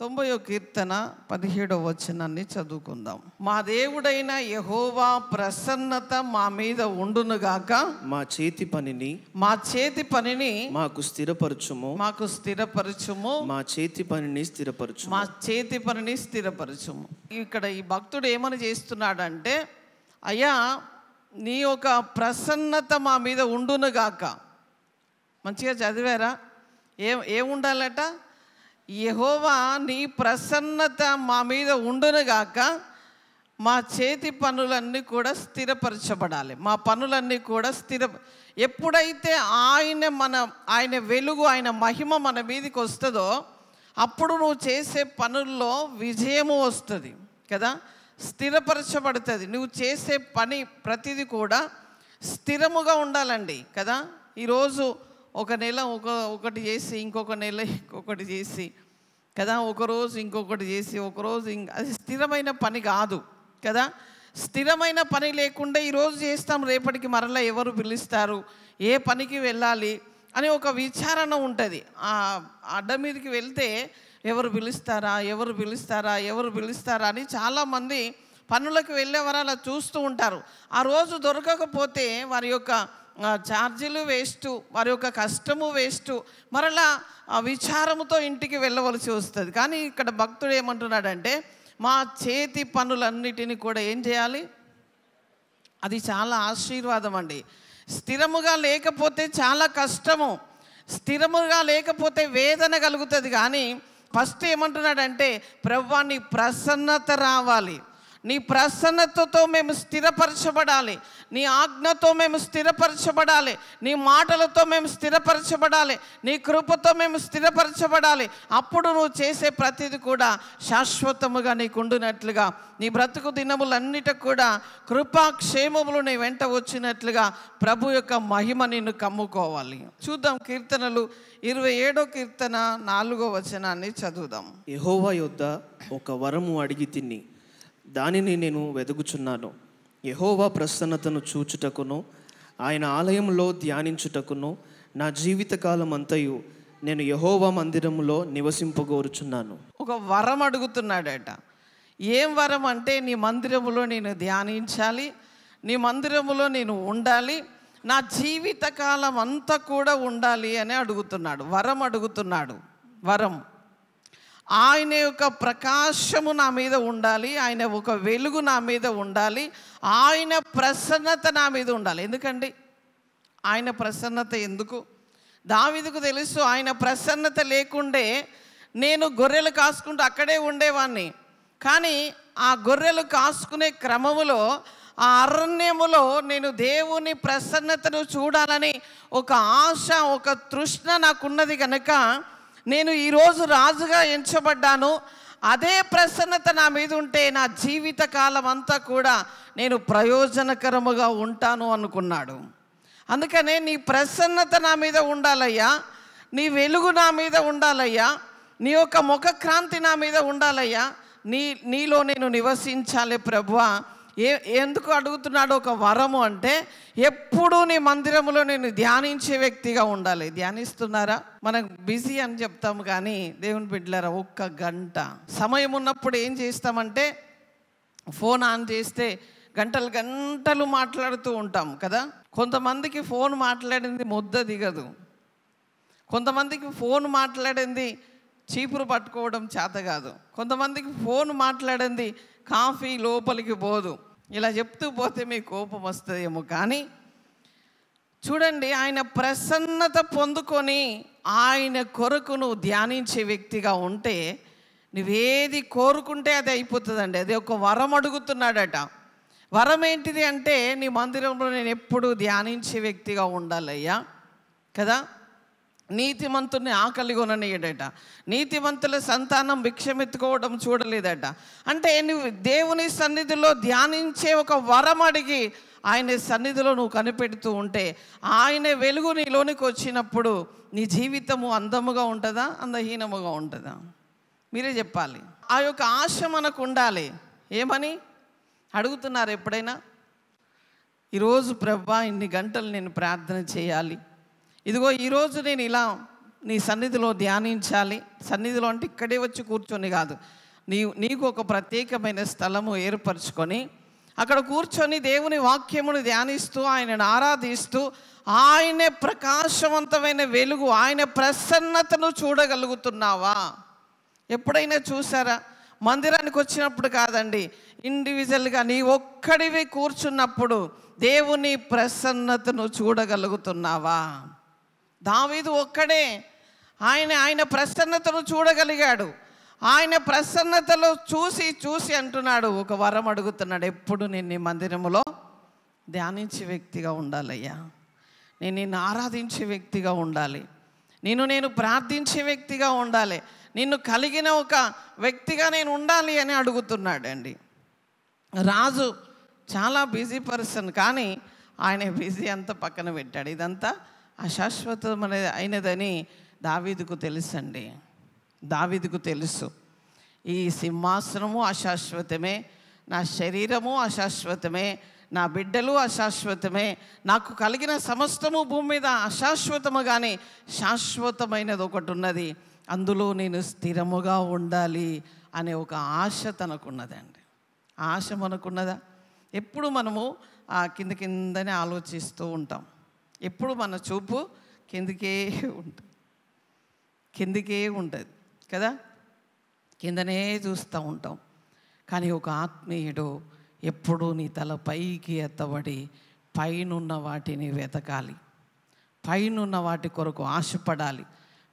90వ కీర్తన 17వ వచనాన్ని చదువుకుందాం. మా దేవుడైన యెహోవా ప్రసన్నత మా మీద ఉండునుగాక. మా చేతి పనిని మాకు స్థిరపరచుము. మా చేతి పనిని స్థిరపరచుము. ఇక్కడ ఈ భక్తుడు ఏమని చేస్తున్నాడంటే, అయ్యా నీ యొక్క ప్రసన్నత మా మీద ఉండునుగాక. మంచిగా చదివారా? ఏముండాలట? యెహోవా నీ ప్రసన్నత మా మీద ఉండునుగాక, మా చేతి పనులన్నీ కూడా స్థిరపరచబడాలి. మా పనులన్నీ కూడా ఎప్పుడైతే ఆయన వెలుగు, ఆయన మహిమ మన మీదకి వస్తుందో అప్పుడు నువ్వు చేసే పనుల్లో విజయము వస్తుంది కదా, స్థిరపరచబడుతుంది. నువ్వు చేసే పని ప్రతిదీ కూడా స్థిరముగా ఉండాలండి కదా. ఈరోజు ఒక నెల ఒకటి చేసి, ఇంకొక నెల ఇంకొకటి చేసి కదా, ఒకరోజు ఇంకొకటి చేసి, ఒకరోజు అది స్థిరమైన పని కాదు కదా. స్థిరమైన పని లేకుండా ఈరోజు చేస్తాం, రేపటికి మరలా ఎవరు పిలుస్తారు, ఏ పనికి వెళ్ళాలి అని ఒక విచారణ ఉంటుంది. అడ్డ మీదకి వెళ్తే ఎవరు పిలుస్తారా అని చాలామంది పనులకు వెళ్ళేవారు అలా చూస్తూ ఉంటారు. ఆ రోజు దొరకకపోతే వారి యొక్క ఛార్జీలు వేస్ట్, వారి యొక్క కష్టము వేస్ట్, మరలా ఆ విచారముతో ఇంటికి వెళ్ళవలసి వస్తుంది. కానీ ఇక్కడ భక్తుడు ఏమంటున్నాడంటే, మా చేతి పనులన్నిటినీ కూడా ఏం చేయాలి? అది చాలా ఆశీర్వాదం అండి. స్థిరముగా లేకపోతే చాలా కష్టము, స్థిరముగా లేకపోతే వేదన కలుగుతుంది. కానీ ఫస్ట్ ఏమంటున్నాడంటే, ప్రభువా నీ ప్రసన్నత రావాలి, నీ ప్రసన్నతతో మేము స్థిరపరచబడాలి, నీ ఆజ్ఞతో మేము స్థిరపరచబడాలి, నీ మాటలతో మేము స్థిరపరచబడాలి, నీ కృపతో మేము స్థిరపరచబడాలి. అప్పుడు నువ్వు చేసే ప్రతిదీ కూడా శాశ్వతముగా నీకుండునట్లుగా, నీ బ్రతుకు దినములన్నిటికి కూడా కృపాక్షేమములు నీ వెంట వచ్చినట్లుగా ప్రభు యొక్క మహిమ నిన్ను కమ్ముకోవాలి. చూద్దాం కీర్తనలు 27వ కీర్తన 4వ వచనాన్ని చదువుదాం. యెహోవా యొద్ద ఒక వరము అడిగి తిని దానిని నేను వెదుగుచున్నాను. యెహోవా ప్రసన్నతను చూచుటకును ఆయన ఆలయంలో ధ్యానించుటకును నా జీవితకాలం అంతయు నేను యెహోవా మందిరములో నివసింపగోరుచున్నాను. ఒక వరం అడుగుతున్నాడట. ఏం వరం అంటే, నీ మందిరములో నేను ధ్యానించాలి, నీ మందిరములో నేను ఉండాలి, నా జీవితకాలం అంతా కూడా ఉండాలి అని అడుగుతున్నాడు. వరం అడుగుతున్నాడు. వరం ఆయన యొక్క ప్రకాశము నా మీద ఉండాలి, ఆయన ఒక వెలుగు నా మీద ఉండాలి, ఆయన ప్రసన్నత నా మీద ఉండాలి. ఎందుకండి ఆయన ప్రసన్నత ఎందుకు? దావీదుకు తెలుసు, ఆయన ప్రసన్నత లేకుండే నేను గొర్రెలు కాసుకుంటూ అక్కడే ఉండేవాడిని. కానీ ఆ గొర్రెలు కాసుకునే క్రమములో, ఆ అరణ్యములో నేను దేవుని ప్రసన్నతను చూడాలని ఒక ఆశ, ఒక తృష్ణ నాకున్నది కనుక నేను ఈరోజు రాజుగా ఎంచబడ్డాను. అదే ప్రసన్నత నా మీద ఉంటే నా జీవితకాలం అంతా కూడా నేను ప్రయోజనకరముగా ఉంటాను అనుకున్నాడు. అందుకనే నీ ప్రసన్నత నా మీద ఉండాలయ్యా, నీ వెలుగు నా మీద ఉండాలయ్యా, నీ యొక్క ముఖక్రాంతి నా మీద ఉండాలయ్యా, నీలో నేను నివసించాలి ప్రభువా. ఎందుకు అడుగుతున్నాడు ఒక వరము అంటే, ఎప్పుడూ నీ మందిరములో నేను ధ్యానించే వ్యక్తిగా ఉండాలి. ధ్యానిస్తున్నారా? మనం బిజీ అని చెప్తాము, కానీ దేవుని బిడ్డలారా ఒక్క గంట సమయం ఉన్నప్పుడు ఏం చేస్తామంటే, ఫోన్ ఆన్ చేస్తే గంటలు మాట్లాడుతూ ఉంటాం కదా. కొంతమందికి ఫోన్ మాట్లాడింది ముద్ద దిగదు, కొంతమందికి ఫోన్ మాట్లాడింది చీపురు పట్టుకోవడం చేత కాదు, కొంతమందికి ఫోన్ మాట్లాడింది కాఫీ లోపలికి పోదు. ఇలా చెప్తూ పోతే మీకు కోపం వస్తుందేమో, కానీ చూడండి, ఆయన ప్రసన్నత పొందుకొని ఆయన కొరకు నువ్వు ధ్యానించే వ్యక్తిగా ఉంటే నువ్వేది కోరుకుంటే అది అయిపోతుందండి. అది ఒక వరం అడుగుతున్నాడట. వరం ఏంటిది అంటే, నీ మందిరంలో నేను ఎప్పుడూ ధ్యానించే వ్యక్తిగా ఉండాలయ్యా కదా. నీతిమంతుని ఆకలి కొననీయడట, నీతిమంతుల సంతానం భిక్షమెత్తుకోవడం చూడలేదట. అంటే నువ్వు దేవుని సన్నిధిలో ధ్యానించే ఒక వరం అడిగి ఆయన సన్నిధిలో నువ్వు కనిపెడుతూ ఉంటే, ఆయన వెలుగు నీలోనికి వచ్చినప్పుడు నీ జీవితము అందముగా ఉంటుందా, అందహీనముగా ఉంటుందా? మీరే చెప్పాలి. ఆ యొక్క ఆశ మనకు ఉండాలి. ఏమని అడుగుతున్నారు ఎప్పుడైనా? ఈరోజు ప్రభువా ఇన్ని గంటలు నేను ప్రార్థన చేయాలి, ఇదిగో ఈరోజు నేను ఇలా నీ సన్నిధిలో ధ్యానించాలి. సన్నిధిలో అంటే ఇక్కడే వచ్చి కూర్చొని కాదు, నీకు ఒక ప్రత్యేకమైన స్థలము ఏర్పరచుకొని అక్కడ కూర్చొని దేవుని వాక్యమును ధ్యానిస్తూ ఆయనను ఆరాధిస్తూ ఆయనే ప్రకాశవంతమైన వెలుగు, ఆయన ప్రసన్నతను చూడగలుగుతున్నావా? ఎప్పుడైనా చూసారా? మందిరానికి వచ్చినప్పుడు కాదండి, ఇండివిజువల్గా నీ ఒక్కడివి కూర్చున్నప్పుడు దేవుని ప్రసన్నతను చూడగలుగుతున్నావా? దావీదు ఒక్కడే ఆయన ప్రసన్నతను చూడగలిగాడు. ఆయన ప్రసన్నతలో చూసి అంటున్నాడు, ఒక వరం అడుగుతున్నాడు, ఎప్పుడు నేను నీ మందిరములో ధ్యానించే వ్యక్తిగా ఉండాలయ్యా, నేను నిన్ను ఆరాధించే వ్యక్తిగా ఉండాలి, నేను ప్రార్థించే వ్యక్తిగా ఉండాలి, నిన్ను కలిగిన ఒక వ్యక్తిగా నేను ఉండాలి అని అడుగుతున్నాడండి. రాజు చాలా బిజీ పర్సన్, కానీ ఆయన బిజీ అంతా పక్కన పెట్టాడు. ఇదంతా అశాశ్వతమైనదని దావీదుకు తెలుసండి. దావీదుకు తెలుసు, ఈ సింహాసనము అశాశ్వతమే, నా శరీరము అశాశ్వతమే, నా బిడ్డలు అశాశ్వతమే, నాకు కలిగిన సమస్తము భూమి మీద అశాశ్వతము, కానీ శాశ్వతమైనది ఒకటి ఉన్నది, అందులో నేను స్థిరముగా ఉండాలి అనే ఒక ఆశ తనకున్నదండి. ఆశ మనకున్నదా? ఎప్పుడు మనము ఆ కిందనే ఆలోచిస్తూ ఉంటాం. ఎప్పుడు మన చూపు కిందకే ఉంటుంది కదా, కిందనే చూస్తూ ఉంటాం. కానీ ఒక ఆత్మీయుడు ఎప్పుడూ నీ తల పైకి ఎత్తబడి పైనున్న వాటిని వెతకాలి, పైనున్న వాటి కొరకు ఆశపడాలి,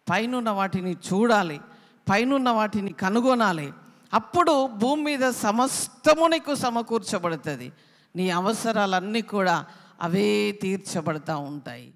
పైనున్న వాటిని చూడాలి, పైనున్న వాటిని కనుగొనాలి. అప్పుడు భూమి మీద సమస్తము నీకు సమకూర్చబడుతుంది. నీ అవసరాలన్నీ కూడా అవే తీర్చబడతా ఉంటాయి.